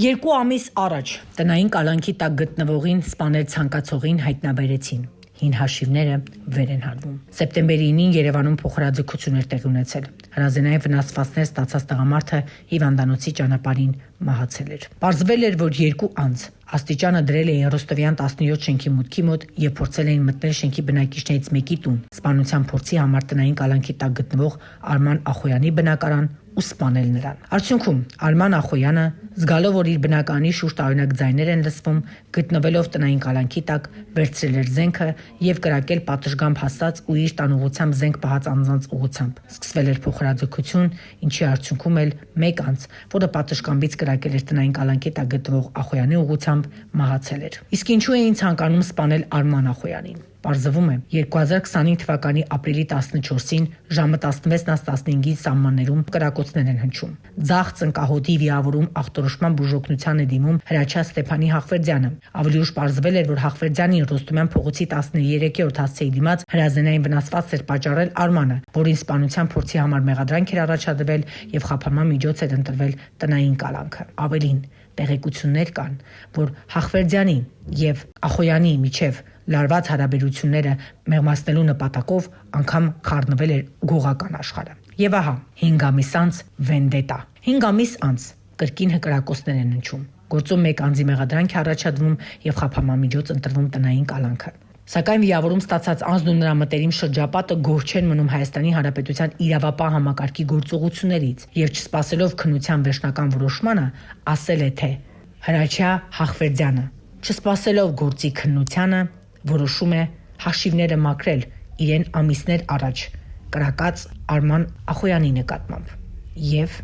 2 ամիս առաջ տնային կալանքի տակ գտնվողին սպանել ցանկացողին հայտնաբերեցին։ Հին հաշիվները վեր են հարվում։ Սեպտեմբերի 9-ին Երևանում փոխհրաձգություն էր տեղի ունեցել։ Հրազենային վնասվածքներ ստացած տղամարդը հիվանդանոցի ճանապարհին մահացել էր։ Պարզվել էր, որ 2 անձ աստիճանը դրել էին Ռոստովյան 17 շենքի մուտքի մոտ եւ փորձել էին մտնել շենքի բնակիչներից մեկի տուն։ Սպանության փորձի համար տնային կալանքի տակ գտնվող Արման Ախոյանի բնակարան ու սպանել նրան։ Արդյունքում Արման Ախոյանը, զգալով, որ իր բնականի շուրջ տարօրինակ ձայներ են լսվում, գտնվելով տնային կալանքի տակ, վերցրել էր զենքը եւ կրակել պատշգամբ հասած ու իր տանուղությամբ զենք պահած անձանց ուղղությամբ։ Սկսվել էր փոխհրաձգություն, ինչի արդյունքում էլ մեկ անձ, որը պատշգամբից կրակել էր տնային կալանքի տակ գտնվող Ախոյանի ուղղությամբ, մահացել էր։ Իսկ ինչու էին ցանկանում սպանել Արման Ախոյանին։ Պարզվում է, 2025 թվականի ապրիլի 14-ին ժամը 16:15-ի սահմաններում կրակոցներ են հնչում։ Ձախ ծնկահոդի վիրավորում ախտորոշման բուժօգնության է դիմում Հրաչյա Ստեփանի Հախվերդյանը։ Ավելի ուշ պարզվել էր, որ Հախվերդյանին Ռոստոմյան փողոցի 13-րդ հասցեի դիմաց հրազենային վնասվածք էր պատճառել Արմանը, որին սպանության փորձի համար մեղադրանք էր առաջադրվել եւ խափանման միջոց էր ընտրվել տնային կալանքը։ Ավելին, տեղեկություններ կան, որ Հախվերդյանի եւ Ախոյանի միջև լարված հարաբերությունները մեղմացնելու նպատակով անգամ խառնվել էր գողական աշխարհը։ Եվ ահա 5 ամիս անց վենդետա։ 5 ամիս անց կրկին հկրակոցներ են հնչում։ Գործում մեկ անձի մեղադրանք է առաջադրվում եւ խափանման միջոց ընտրվում տնային կալանքը։ Սակայն վիրավորում ստացած անձն ու նրա մտերիմ շրջապատը գոհ չեն մնում Հայաստանի Հանրապետության իրավապահ համակարգի գործողություններից եւ չսպասելով քննության վերջնական որոշմանը, ասել է, թե Հրաչյա Հախվերդյանը, չսպասելով գործի քննությանը, որոշում է հաշիվները մաքրել իրեն ամիսներ առաջ կրակած Արման Ախոյանի նկատմամբ եւ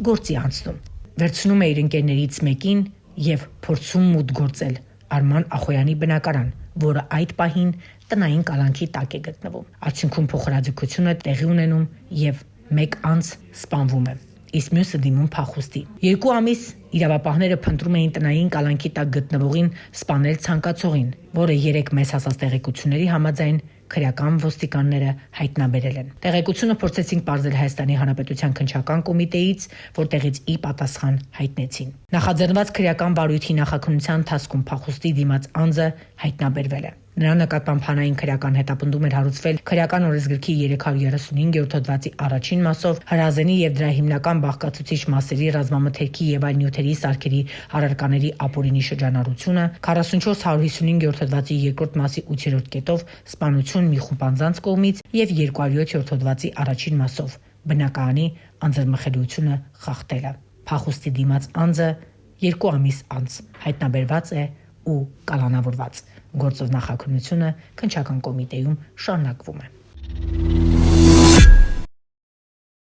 գործի անցնում։ Վերցնում է իր ընկերներից մեկին եւ փորձում մուտք գործել Արման Ախոյանի բնակարան, որը այդ պահին տնային կալանքի տակ է գտնվում։ Արդյունքում փոխհրաձգությունը տեղի ունենում եւ մեկ անձ սպանվում է, իսկ մյուսը դիմում փախուստի։ 2 ամիս իրավապահները փնտրում էին տնային կալանքի տակ գտնվողին սպանել ցանկացողին, որը 3 մեծ հասած տեղեկությունների համաձայն քրեական ոստիկանները հայտնաբերել են։ Տեղեկությունը փորձեցինք պարզել Հայաստանի Հանրապետության քննչական կոմիտեից, որտեղից ի պատասխան հայտնեցին։ Նախաձեռնված քրեական վարույթի նախաքննության ընթացքում փախուստի դիմաց անձը հայտնաբերվել է։ Նրա նկատմամբ հանրային քրեական հետապնդում էր հարուցվել քրեական օրենսգրքի 335-րդ հոդվածի առաջին մասով հրազենի եւ դրա հիմնական բաղկացուցիչ մասերի ռազմամթերքի եւ այլ նյութերի սարքերի առարկաների ապօրինի շրջանառությունը, 44-155-րդ հոդվածի 2-րդ մասի 8-րդ կետով սպանություն մի խումբ անձանց կողմից եւ 207-րդ հոդվածի առաջին մասով բնակարանի անձեռմխելիությունը խախտելը։ Փախուստի դիմաց անձը 2 ամիս անց հայտնաբերված է ու կալանավորված։ Գործով նախաքննությունը քննչական կոմիտեում շարունակվում է։